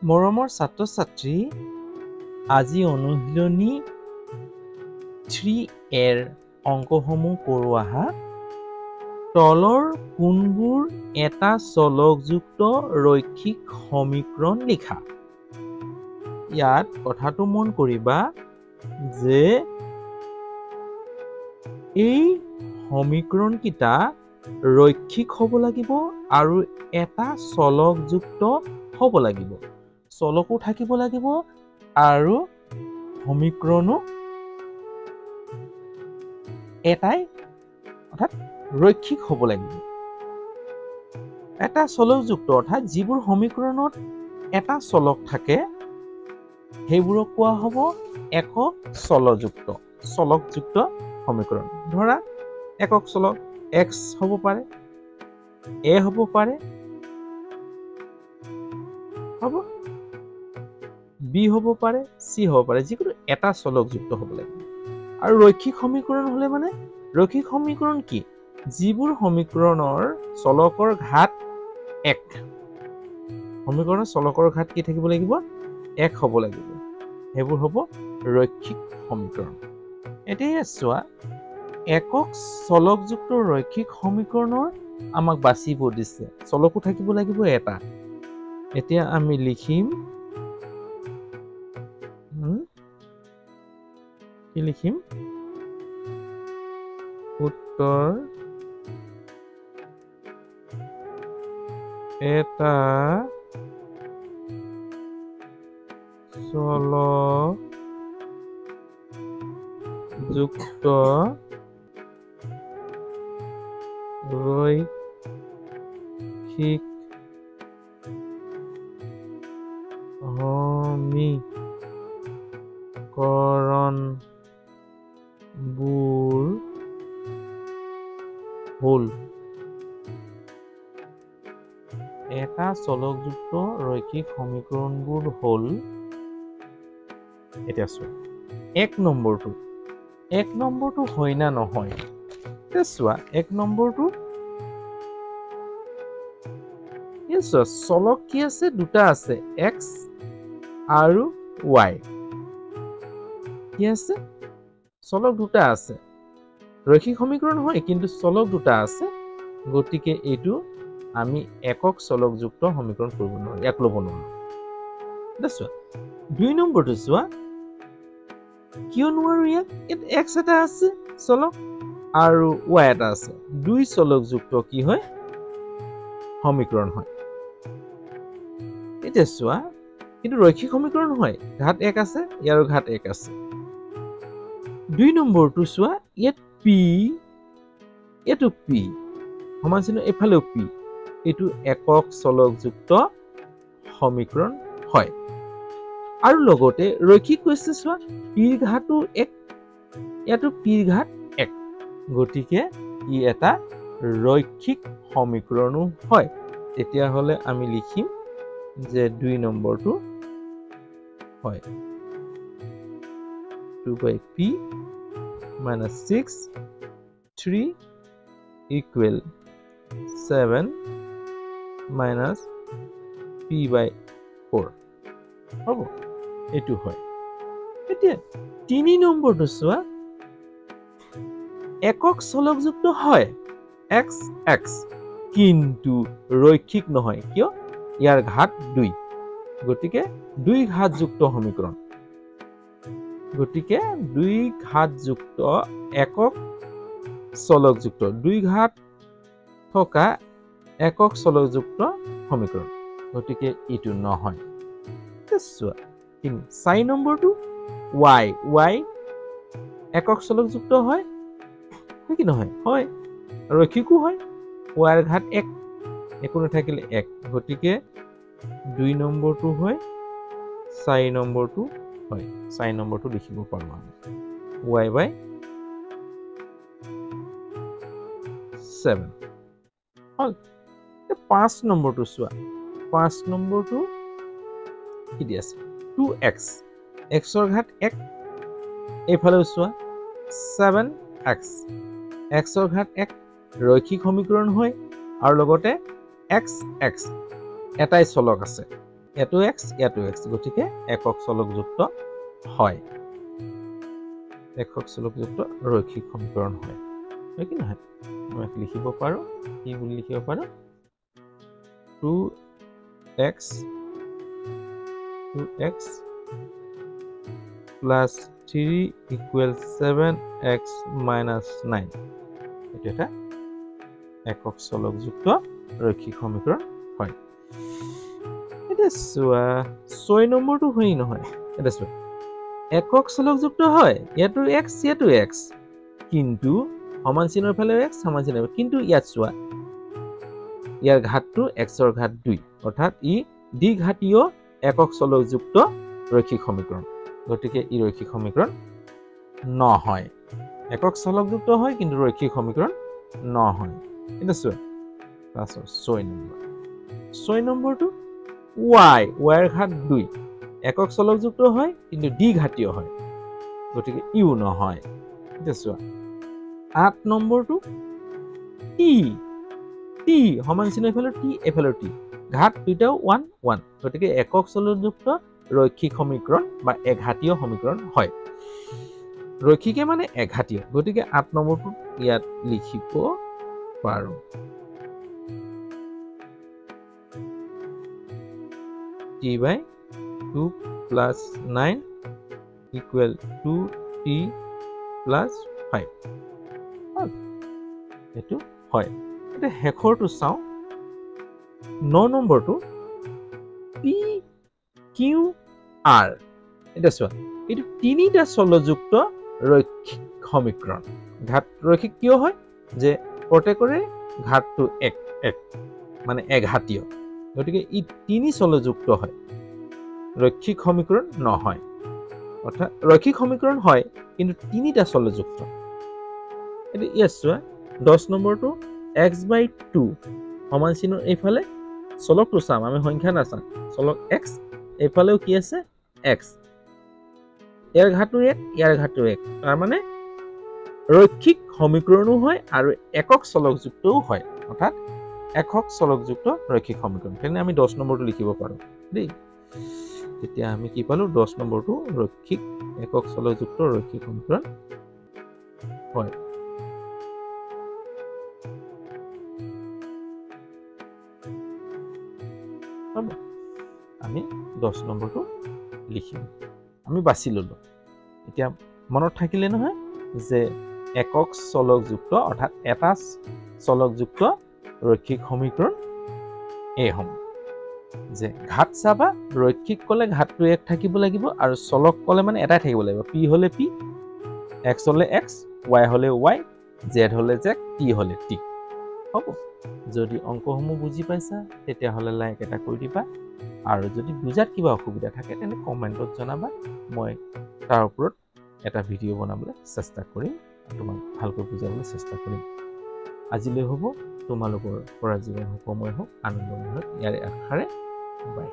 মৰমৰ ছাত্ৰ-ছাত্ৰী, আজি অনুশীলনী 3A অংকসমূহ কৰোঁ আহা। তলৰ কোনবোৰ এটা চলকযুক্ত ৰৈখিক সমীকৰণ লিখা। ইয়াত কথাটো মন কৰিবা যে এই সমীকৰণকেইটা ৰৈখিক হ'ব লাগিব আৰু এটা চলকযুক্ত হ'ব লাগিব। চলকো থাকিব লাগিব আৰু সমীকৰণো এটাই অৰ্থাৎ ৰৈখিক হ'ব লাগিব। এটা চলকযুক্ত অৰ্থাৎ যিবোৰ সমীকৰণত এটা চলক থাকে সেইবোৰক কোৱা হ'ব একক চলকযুক্ত সমীকৰণ। ধৰা একক চলক x হ'ব পাৰে, a হ'ব পাৰে, হ'ব b হ'ব পাৰে, c হ'ব পাৰে, যিকোনো এটা চলকযুক্ত হ'ব লাগিব। আৰু ৰৈখিক সমীকৰণ হ'লে মানে ৰৈখিক সমীকৰণ কি? যিবোৰ সমীকৰণৰ চলকৰ ঘাত 1, সমীকৰণৰ চলকৰ ঘাত কি থাকিব লাগিব? 1 হ'ব লাগিব। সেইবোৰ হ'ব ৰৈখিক সমীকৰণ। এতিয়া চোৱা, একক চলকযুক্ত ৰৈখিক সমীকৰণৰ আমাক বাছিব দিছে। চলকো থাকিব লাগিব এটা। এতিয়া আমি লিখিম কি লিখিম? উত্তৰ এটা চলকযুক্ত ৰৈখিক সমীকৰণবোৰ হ'ল। এটা চলকযুক্ত ৰৈখিক সমীকৰণবোৰ হ'ল। এতিয়া চোৱা, 1 নম্বৰটো হয় না নহয়? এতিয়া চোৱা, 1 নম্বৰটো চলক কি আছে? দুটা আছে, x আৰু y। কি আছে? চলক দুটা আছে। ৰৈখিক সমীকৰণ হয়, কিন্তু চলক দুটা আছে। গতিকে এইটো আমি একক চলকযুক্ত সমীকৰণ কৰিব নোৱাৰো, ইয়াক ল'ব নোৱাৰো। এতিয়া চোৱা, 2 নম্বৰটো চোৱা, কিয় নোৱাৰো ইয়াক? x এটা আছে চলক আৰু y এটা আছে। 2 চলকযুক্ত কি হয়? সমীকৰণ হয়। এতিয়া চোৱা, কিন্তু ৰৈখিক সমীকৰণ হয়, ঘাত 1 আছে, ইয়াৰো ঘাত 1 আছে। 2 নম্বৰটো চোৱা, ইয়াত p, এইটো p, সমান চিহ্ন এফালেও p। এইটো একক চলকযুক্ত সমীকৰণ হয়। আৰু লগতে ৰৈখিক কৈছে চোৱা, p ৰ ঘাতো 1, ইয়াতো p ৰ ঘাত 1। গতিকে ই এটা ৰৈখিক সমীকৰণো হয়। তেতিয়াহ'লে আমি লিখিম যে 2 নম্বৰটো হয়। 2/p minus 6, 3 equal 7 minus p/4 হ'ব। এইটো হয়। এতিয়া 3 নম্বৰটো চোৱা, একক চলকযুক্ত হয় x, কিন্তু ৰৈখিক নহয়। কিয়? ইয়াৰ ঘাত 2। গতিকে 2 ঘাতযুক্ত সমীকৰণ। গতিকে 2 ঘাতযুক্ত একক চলকযুক্ত, 2 ঘাত থকা একক চলকযুক্ত সমীকৰণ। গতিকে এইটো নহয়। চোৱা, 4 নম্বৰটো y একক চলকযুক্ত হয় কি নহয়? হয়। ৰৈখিকো হয়। y ৰ ঘাত 1, একো নাথাকিলে 1। গতিকে 2 নম্বৰটো হয়, 4 নম্বৰটো হয়। 4 নম্বৰটো লিখিব পাৰো আমি y/7 হ'ল। 5 নম্বৰটো চোৱা, 5 নম্বৰটো কি দি আছে? 2x, x ৰ ঘাত 1, এইফালেও চোৱা 7x, x ৰ ঘাত 1, ৰৈখিক সমীকৰণ হয়। আৰু লগতে x এটাই চলক আছে, এটো x গতিকে একক চলকযুক্ত হয় একক চলকযুক্ত ৰৈখিক সমীকৰণ হয় কি নহয় আমি লিখিব পাৰো কি বুলি লিখিব পাৰো 2x plus 3 equals 7x minus 9 এটো এটা একক চলকযুক্ত ৰৈখিক সমীকৰণ হয় এটা 6 নম্বৰটো হয় নহয় এটা চোৱা একক চলকযুক্ত হয় ইয়াতো x কিন্তু সমান চিহ্নৰ ফালে x সমান চিহ্নৰ কিন্তু ইয়াত চোৱা ইয়াৰ ঘাতটো x ৰ ঘাত 2 অৰ্থাৎ ই দ্বিঘাতীয় একক চলকযুক্ত ৰৈখিক সমীকৰণ গতিকে ই ৰৈখিক সমীকৰণ নহয় একক চলকযুক্ত হয় কিন্তু ৰৈখিক সমীকৰণ নহয় এটা চোৱা ক্লাছৰ 6 নম্বৰটো y ৰ ঘাত 2 একক চলকযুক্ত হয় কিন্তু দ্বিঘাতীয় হয় গতিকে ইও নহয় এটা চোৱা 8 নম্বৰটো t সমান চিহ্ন এফালৰ t এফালৰ t ঘাত দুটাও 1 1 গতিকে একক চলকযুক্ত ৰৈখিক সমীকৰণ বা এঘাতীয় সমীকৰণ হয় ৰৈখিকে মানে এঘাতীয় গতিকে 8 নম্বৰটো ইয়াত লিখিব পাৰো t by 2 plus 9 equal 2t plus 5 এটো হয় এটা হেখৰটো চাও 9 নম্বৰটো p q r এটা চোৱা এটো তিনিটা চলযুক্ত ৰৈখিক সমীকৰণ ঘাত ৰৈখিক কিয় হয় যে প্ৰত্যেকৰে ঘাতটো 1 মানে এঘাতীয় গতিকে ই তিনি চলযুক্ত হয় ৰৈখিক সমীকৰণ নহয় অৰ্থাৎ ৰৈখিক সমীকৰণ হয় কিন্তু তিনিটা চলযুক্ত এটো ইয়াছৱা 10 নম্বৰটো x/2 সমান চিহ্নৰ এইফালে চলকটো চাম আমি সংখ্যা নাচাম চলক x এইফালেও কি আছে x ইয়াৰ ঘাতটো 1 ইয়াৰ ঘাতটো 1 তাৰ মানে ৰৈখিক সমীকৰণো হয় আৰু একক চলকযুক্তও হয় অৰ্থাৎ একক চলকযুক্ত ৰৈখিক সমীকৰণ তেনে আমি 10 নম্বৰটো লিখিব পাৰো দেই তেতিয়া আমি কি পালো 10 নম্বৰটো ৰৈখিক একক চলকযুক্ত ৰৈখিক সমীকৰণ হয় আমি 10 নম্বৰটো লিখিম আমি বাছি ললো এতিয়া মনত থাকিলে নহয় যে একক চলকযুক্ত অৰ্থাৎ এটা চলকযুক্ত ৰৈখিক সমীকৰণ এই হম যে ঘাত চাবা ৰৈখিক কলে ঘাতটো 1 থাকিব লাগিব আৰু চলক কলে মানে এটাই থাকিব লাগিব p হলে p x হলে x y হলে y z হলে z t হলে t হ'ব যদি অংকসমূহ বুজি পাইছা তেতিয়া হলে লাইক এটা কৰি দিবা আৰু যদি বুজাত কিবা অসুবিধা থাকে তেনে কমেন্টত জনাবা মই তাৰ ওপৰত এটা ভিডিও বনাবলৈ চেষ্টা কৰিম তোমাক ভালকৈ বুজাবলৈ চেষ্টা কৰিম আজিলৈ হ'ব তোমালোকৰ পৰা জীৱন সময় হওক আনন্দময় হওক ইয়াৰে আশাৰে বাই